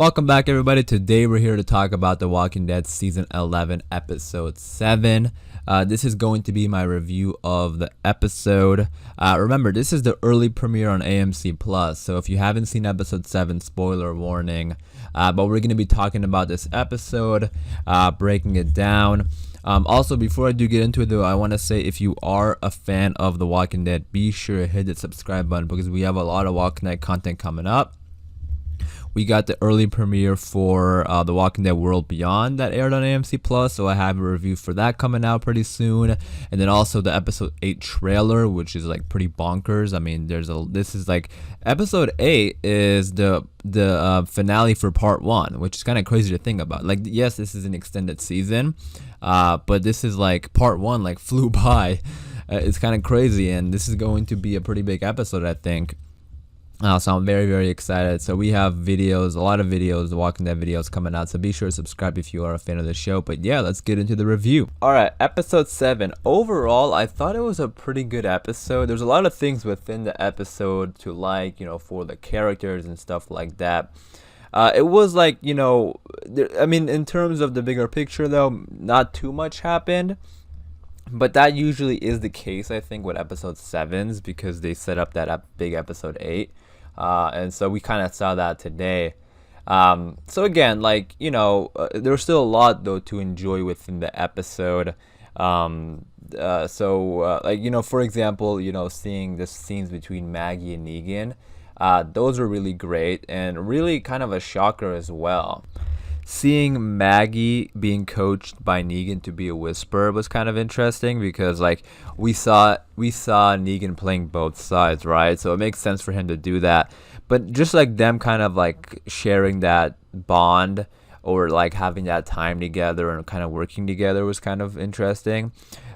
Welcome back, everybody. Today we're here to talk about The Walking Dead Season 11, Episode 7. This is going to be my review of the episode. Remember, this is the early premiere on AMC Plus, so if you haven't seen Episode 7, spoiler warning. But we're going to be talking about this episode, breaking it down. Also, before I do get into it, though, I want to say if you are a fan of The Walking Dead, be sure to hit the subscribe button because we have a lot of Walking Dead content coming up. We got the early premiere for The Walking Dead World Beyond that aired on AMC Plus, so I have a review for that coming out pretty soon. And then also the episode 8 trailer, which is like pretty bonkers. I mean, this is like episode 8 is the finale for part 1, which is kind of crazy to think about. Like, yes, this is an extended season, but this is like part 1 like flew by. It's kind of crazy, and this is going to be a pretty big episode, I think. So I'm very, very excited. So we have videos, a lot of videos, The Walking Dead videos coming out. So be sure to subscribe if you are a fan of the show. But yeah, let's get into the review. All right, episode 7. Overall, I thought it was a pretty good episode. There's a lot of things within the episode to like, for the characters and stuff like that. It was like, I mean, in terms of the bigger picture, though, not too much happened. But that usually is the case, I think, with episode 7s because they set up that big episode 8. And so we kind of saw that today. So again, like, there's still a lot, though, to enjoy within the episode. For example, seeing the scenes between Maggie and Negan, those were really great and really kind of a shocker as well. Seeing Maggie being coached by Negan to be a whisperer was kind of interesting because like we saw Negan playing both sides, right? So it makes sense for him to do that. But just like them kind of like sharing that bond or like having that time together and kind of working together was kind of interesting.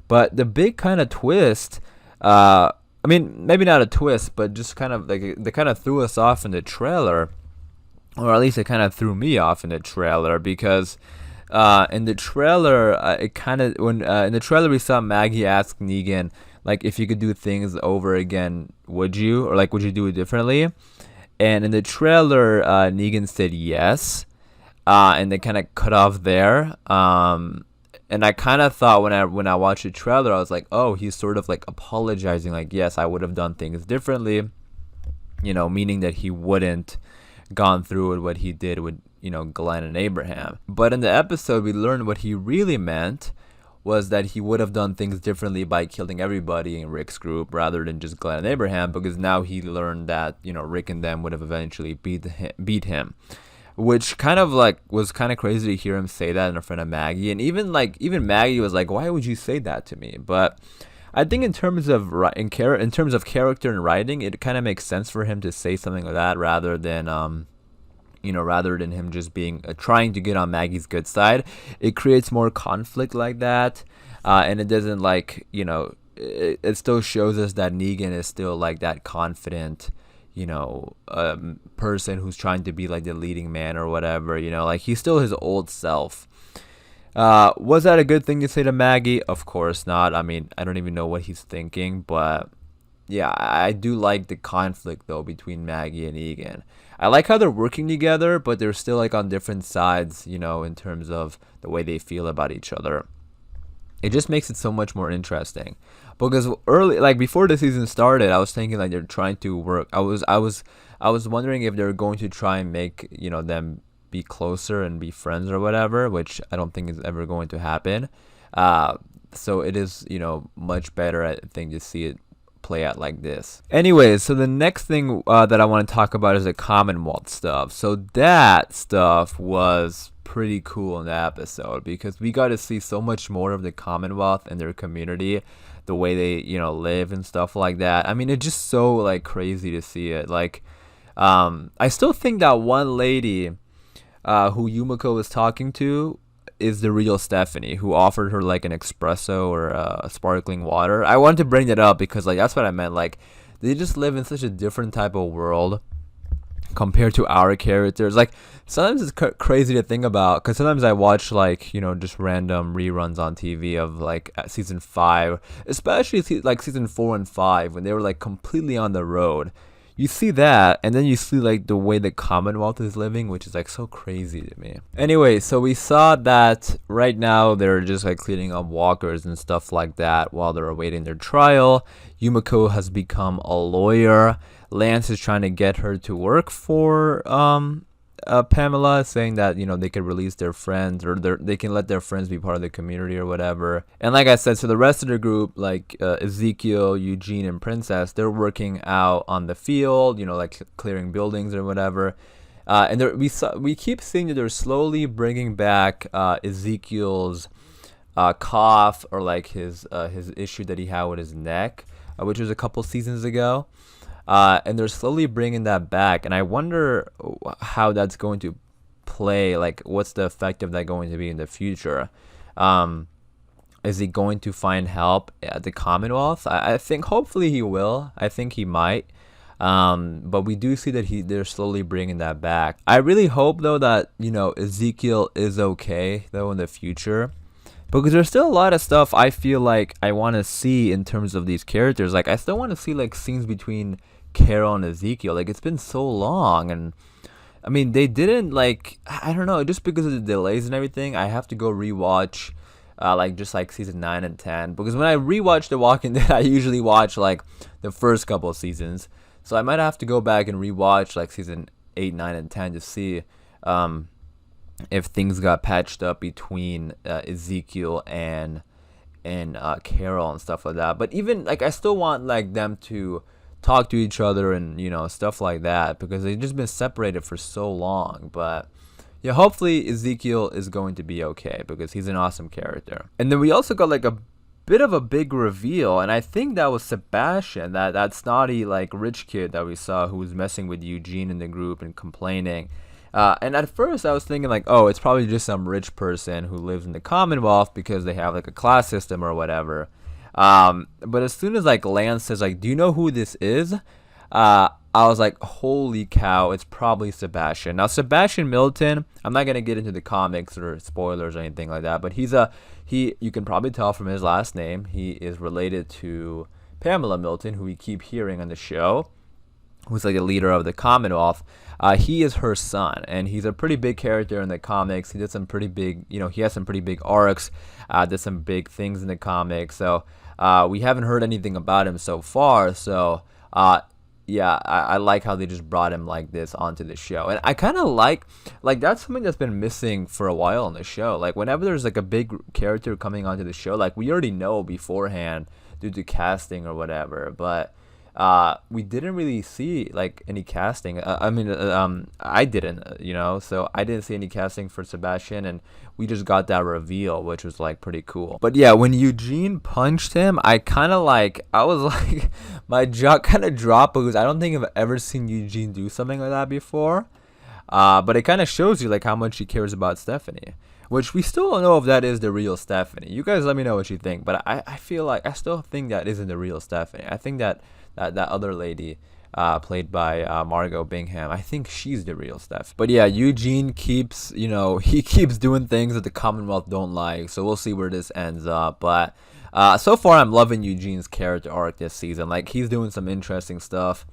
But the big kind of twist, I mean, maybe not a twist, but just kind of like they kind of threw us off in the trailer. Or at least it kind of threw me off in the trailer because in the trailer, in the trailer we saw Maggie ask Negan, like, if you could do things over again, would you? Or like, would you do it differently? And in the trailer, Negan said yes. And they kind of cut off there. And I kind of thought when I watched the trailer, I was like, oh, he's sort of like apologizing, like, yes, I would have done things differently, meaning that he wouldn't gone through with what he did with Glenn and Abraham. But in the episode we learned what he really meant was that he would have done things differently by killing everybody in Rick's group rather than just Glenn and Abraham, because now he learned that Rick and them would have eventually beat him, which kind of like was kind of crazy to hear him say that in front of Maggie. And even Maggie was like, why would you say that to me? But I think in terms of character and writing, it kind of makes sense for him to say something like that rather than him just being trying to get on Maggie's good side. It creates more conflict like that, and it doesn't it still shows us that Negan is still like that confident, person who's trying to be like the leading man or whatever. Like he's still his old self. Was that a good thing to say to Maggie? Of course not. I mean, I don't even know what he's thinking, but yeah, I do like the conflict though between Maggie and Negan. I like how they're working together, but they're still like on different sides, in terms of the way they feel about each other. It just makes it so much more interesting. Because before the season started, I was thinking like they're trying to work. I was wondering if they're going to try and make, them be closer and be friends or whatever, which I don't think is ever going to happen. So it is, much better, I think, to see it play out like this. Anyways, so the next thing that I want to talk about is the Commonwealth stuff. So that stuff was pretty cool in the episode because we got to see so much more of the Commonwealth and their community, the way they, live and stuff like that. I mean, it's just so like crazy to see it. Like, I still think that one lady who Yumiko was talking to is the real Stephanie, who offered her like an espresso or sparkling water. I wanted to bring that up because like that's what I meant. Like they just live in such a different type of world compared to our characters. Like sometimes it's crazy to think about because sometimes I watch like just random reruns on TV of like season 5, especially like season 4 and 5 when they were like completely on the road. you see that, and then you see like the way the Commonwealth is living, which is like so crazy to me. Anyway, so we saw that right now they're just like cleaning up walkers and stuff like that while they're awaiting their trial. Yumiko has become a lawyer. Lance is trying to get her to work for Pamela, saying that they could release their friends, or they can let their friends be part of the community or whatever. And like I said, so the rest of the group, like Ezekiel, Eugene, and Princess, they're working out on the field, like clearing buildings or whatever. And we keep seeing that they're slowly bringing back Ezekiel's cough, or like his issue that he had with his neck, which was a couple seasons ago. And they're slowly bringing that back, and I wonder how that's going to play. Like, what's the effect of that going to be in the future? Is he going to find help at the Commonwealth? I think hopefully he will. I think he might. But we do see that they're slowly bringing that back. I really hope though that Ezekiel is okay though in the future, because there's still a lot of stuff I feel like I want to see in terms of these characters. Like, I still want to see like scenes between Carol and Ezekiel. Like, it's been so long, and I mean, they didn't, like, I don't know, just because of the delays and everything, I have to go rewatch like season 9 and 10, because when I rewatch The Walking Dead, I usually watch like the first couple of seasons. So I might have to go back and rewatch like season 8, 9, and 10 to see if things got patched up between Ezekiel and Carol and stuff like that. But even like, I still want like them to talk to each other and stuff like that, because they've just been separated for so long. But yeah, hopefully Ezekiel is going to be okay, because he's an awesome character. And then we also got like a bit of a big reveal, and I think that was Sebastian, that snotty like rich kid that we saw, who was messing with Eugene in the group and complaining. And at first I was thinking like, oh, it's probably just some rich person who lives in the Commonwealth because they have like a class system or whatever. But as soon as like Lance says like, do you know who this is? I was like, holy cow, it's probably Sebastian. Now, Sebastian Milton, I'm not going to get into the comics or spoilers or anything like that, but you can probably tell from his last name, he is related to Pamela Milton, who we keep hearing on the show, who's like the leader of the Commonwealth. He is her son, and he's a pretty big character in the comics. He did some pretty big, he has some pretty big arcs, did some big things in the comics. So we haven't heard anything about him so far. So yeah, I like how they just brought him like this onto the show. And I kind of like that's something that's been missing for a while on the show. Like, whenever there's like a big character coming onto the show, like, we already know beforehand due to casting or whatever, but we didn't really see like any casting. I didn't, so I didn't see any casting for Sebastian, and we just got that reveal, which was like pretty cool. But yeah, when Eugene punched him, I was like, my jaw kind of dropped, because I don't think I've ever seen Eugene do something like that before. But it kind of shows you like how much he cares about Stephanie, which we still don't know if that is the real Stephanie. You guys let me know what you think, but I feel like I still think that isn't the real Stephanie. I think that other lady, played by Margot Bingham, I think she's the real Steph. But yeah, Eugene keeps, he keeps doing things that the Commonwealth don't like, so we'll see where this ends up. But so far, I'm loving Eugene's character arc this season. Like, he's doing some interesting stuff.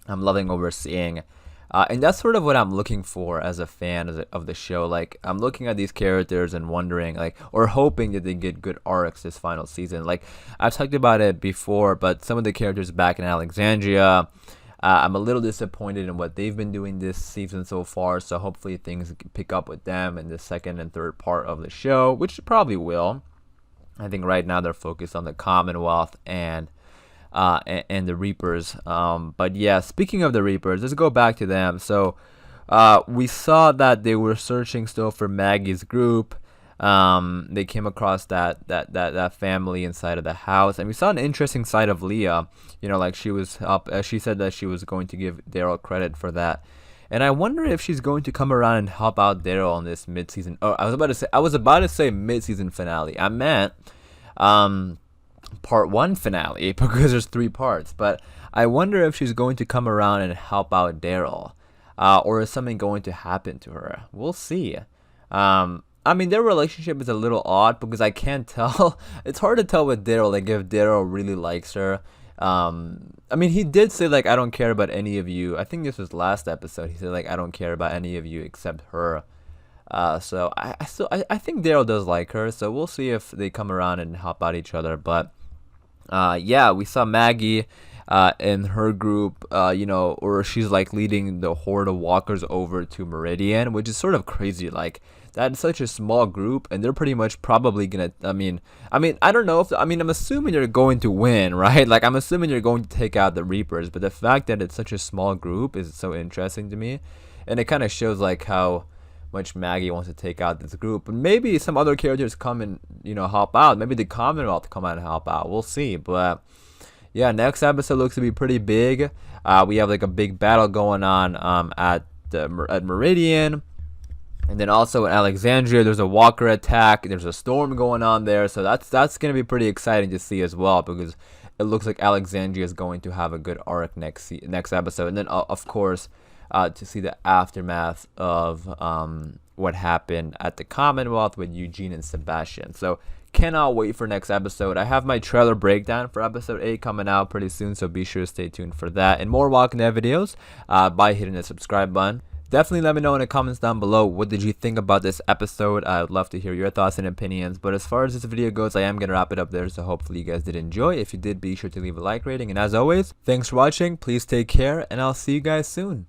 I'm loving what we're seeing. And that's sort of what I'm looking for as a fan of the show. Like, I'm looking at these characters and wondering, like, or hoping that they get good arcs this final season. Like, I've talked about it before, but some of the characters back in Alexandria, I'm a little disappointed in what they've been doing this season so far. So hopefully things pick up with them in the second and third part of the show, which probably will. I think right now they're focused on the Commonwealth and the Reapers. But yeah, speaking of the Reapers, let's go back to them. So we saw that they were searching still for Maggie's group. They came across that family inside of the house, and we saw an interesting side of Leah. Like, she was up. She said that she was going to give Daryl credit for that. And I wonder if she's going to come around and help out Daryl on this mid-season. Oh, I was about to say mid-season finale. I meant part 1 finale, because there's 3 parts. But I wonder if she's going to come around and help out Daryl, or is something going to happen to her? We'll see. Their relationship is a little odd, because I can't tell. It's hard to tell with Daryl, like, if Daryl really likes her. I mean, he did say like I don't care about any of you. I think this was last episode. He said like I don't care about any of you except her. So I think Daryl does like her. So we'll see if they come around and help out each other. But yeah, we saw Maggie in her group, or she's like leading the horde of walkers over to Meridian, which is sort of crazy. Like that's such a small group, and they're pretty much probably gonna. I don't know if I'm assuming they're going to win, right? Like I'm assuming you're going to take out the Reapers, but the fact that it's such a small group is so interesting to me, and it kind of shows like how much Maggie wants to take out this group. And maybe some other characters come and help out. Maybe the Commonwealth come out and help out. We'll see, but. Yeah, next episode looks to be pretty big. We have like a big battle going on at Meridian, and then also in Alexandria there's a walker attack. There's a storm going on there, so that's gonna be pretty exciting to see as well, because it looks like Alexandria is going to have a good arc next episode, and then of course to see the aftermath of what happened at the Commonwealth with Eugene and Sebastian. So cannot wait for next episode. I have my trailer breakdown for episode 8 coming out pretty soon, so be sure to stay tuned for that and more Walking Dead videos by hitting the subscribe button. Definitely let me know in the comments down below, what did you think about this episode? I would love to hear your thoughts and opinions. But as far as this video goes, I am going to wrap it up there, so hopefully you guys did enjoy. If you did, be sure to leave a like rating. And as always, thanks for watching. Please take care, and I'll see you guys soon.